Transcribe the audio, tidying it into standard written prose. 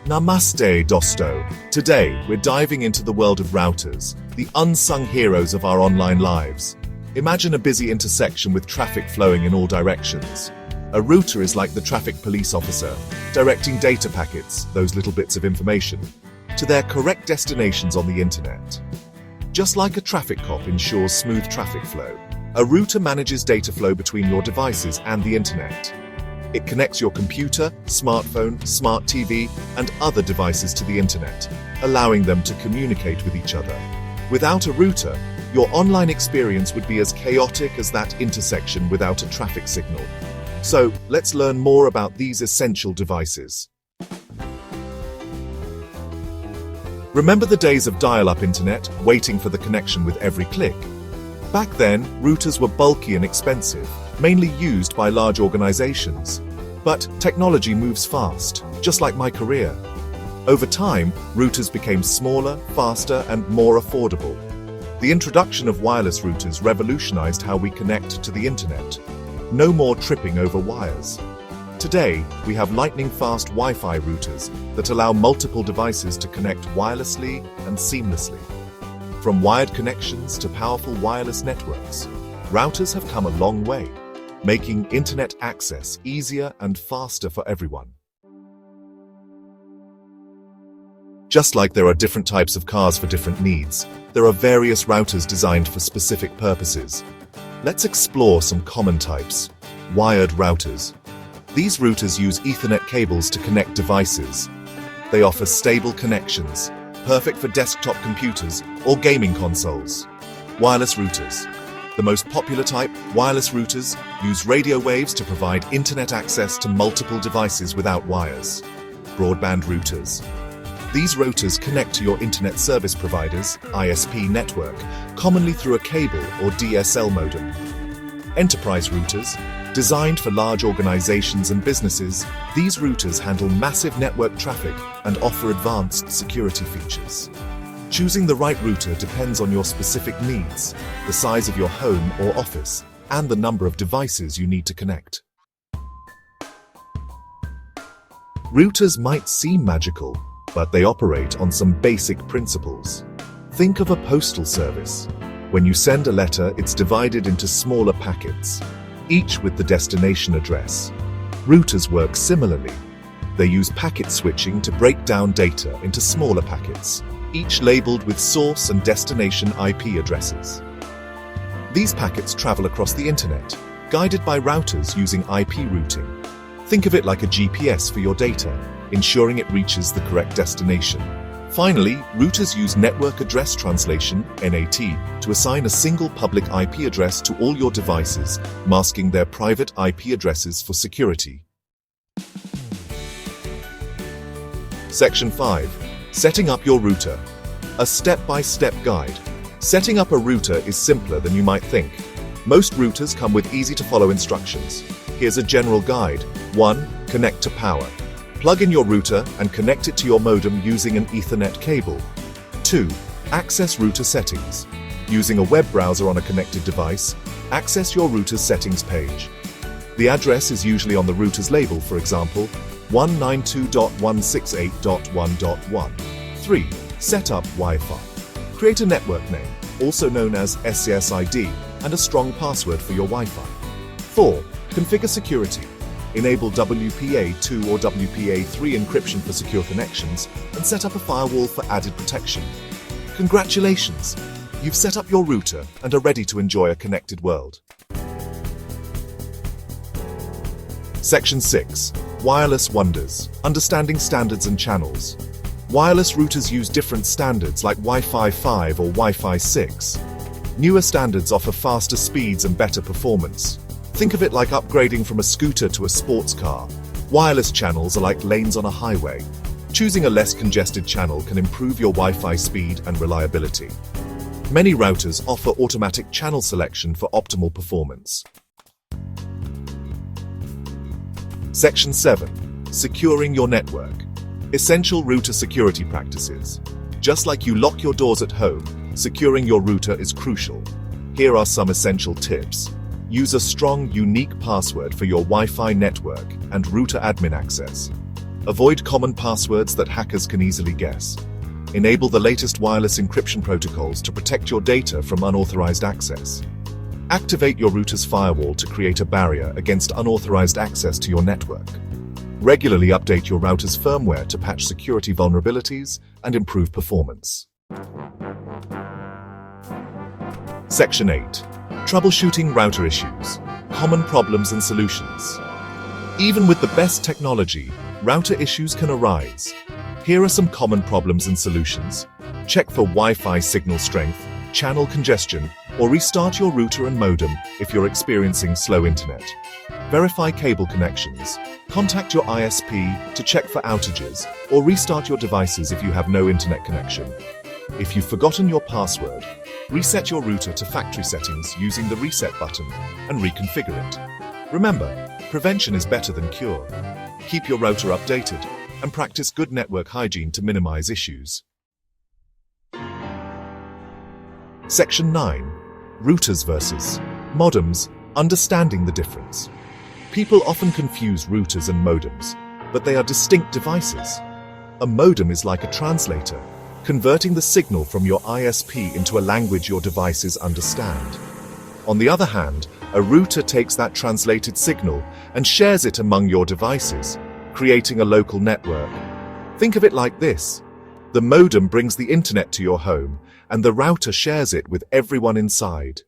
Namaste, Dosto. Today, we're diving into the world of routers, the unsung heroes of our online lives. Imagine a busy intersection with traffic flowing in all directions. A router is like the traffic police officer, directing data packets, those little bits of information, to their correct destinations on the internet. Just like a traffic cop ensures smooth traffic flow, a router manages data flow between your devices and the internet. It connects your computer, smartphone, smart TV, and other devices to the internet, allowing them to communicate with each other. Without a router, your online experience would be as chaotic as that intersection without a traffic signal. So, let's learn more about these essential devices. Remember the days of dial-up internet, waiting for the connection with every click? Back then, routers were bulky and expensive, mainly used by large organizations. But technology moves fast, just like my career. Over time, routers became smaller, faster, and more affordable. The introduction of wireless routers revolutionized how we connect to the internet. No more tripping over wires. Today, we have lightning-fast Wi-Fi routers that allow multiple devices to connect wirelessly and seamlessly. From wired connections to powerful wireless networks, routers have come a long way, making internet access easier and faster for everyone. Just like there are different types of cars for different needs, there are various routers designed for specific purposes. Let's explore some common types. Wired routers. These routers use Ethernet cables to connect devices. They offer stable connections, perfect for desktop computers or gaming consoles. Wireless routers. The most popular type, wireless routers, use radio waves to provide internet access to multiple devices without wires. Broadband routers. These routers connect to your internet service provider's ISP network, commonly through a cable or DSL modem. Enterprise routers. Designed for large organizations and businesses, these routers handle massive network traffic and offer advanced security features. Choosing the right router depends on your specific needs, the size of your home or office, and the number of devices you need to connect. Routers might seem magical, but they operate on some basic principles. Think of a postal service. When you send a letter, it's divided into smaller packets, each with the destination address. Routers work similarly. They use packet switching to break down data into smaller packets, each labeled with source and destination IP addresses. These packets travel across the internet, guided by routers using IP routing. Think of it like a GPS for your data, ensuring it reaches the correct destination. Finally, routers use Network Address Translation, NAT, to assign a single public IP address to all your devices, masking their private IP addresses for security. Section 5. Setting up your router. A step-by-step guide. Setting up a router is simpler than you might think. Most routers come with easy-to-follow instructions. Here's a general guide. 1. Connect to power. Plug in your router and connect it to your modem using an Ethernet cable. 2. Access router settings. Using a web browser on a connected device, access your router's settings page. The address is usually on the router's label, for example, 192.168.1.1. 3. Set up Wi-Fi. Create a network name, also known as SSID, and a strong password for your Wi-Fi. 4. Configure security. Enable WPA2 or WPA3 encryption for secure connections, and set up a firewall for added protection. Congratulations! You've set up your router and are ready to enjoy a connected world. Section 6. Wireless wonders. Understanding standards and channels. Wireless routers use different standards like Wi-Fi 5 or Wi-Fi 6. Newer standards offer faster speeds and better performance. Think of it like upgrading from a scooter to a sports car. Wireless channels are like lanes on a highway. Choosing a less congested channel can improve your Wi-Fi speed and reliability. Many routers offer automatic channel selection for optimal performance. Section 7. Securing your network. Essential router security practices. Just like you lock your doors at home, securing your router is crucial. Here are some essential tips. Use a strong, unique password for your Wi-Fi network and router admin access. Avoid common passwords that hackers can easily guess. Enable the latest wireless encryption protocols to protect your data from unauthorized access. Activate your router's firewall to create a barrier against unauthorized access to your network. Regularly update your router's firmware to patch security vulnerabilities and improve performance. Section 8. Troubleshooting router issues. Common problems and solutions. Even with the best technology, router issues can arise. Here are some common problems and solutions. Check for Wi-Fi signal strength, channel congestion, or restart your router and modem if you're experiencing slow internet. Verify cable connections. Contact your ISP to check for outages, or restart your devices if you have no internet connection. If you've forgotten your password, reset your router to factory settings using the reset button and reconfigure it. Remember, prevention is better than cure. Keep your router updated and practice good network hygiene to minimize issues. Section 9. Routers versus modems. Understanding the difference. People often confuse routers and modems, but they are distinct devices. A modem is like a translator, converting the signal from your ISP into a language your devices understand. On the other hand, a router takes that translated signal and shares it among your devices, creating a local network. Think of it like this. The modem brings the internet to your home, and the router shares it with everyone inside.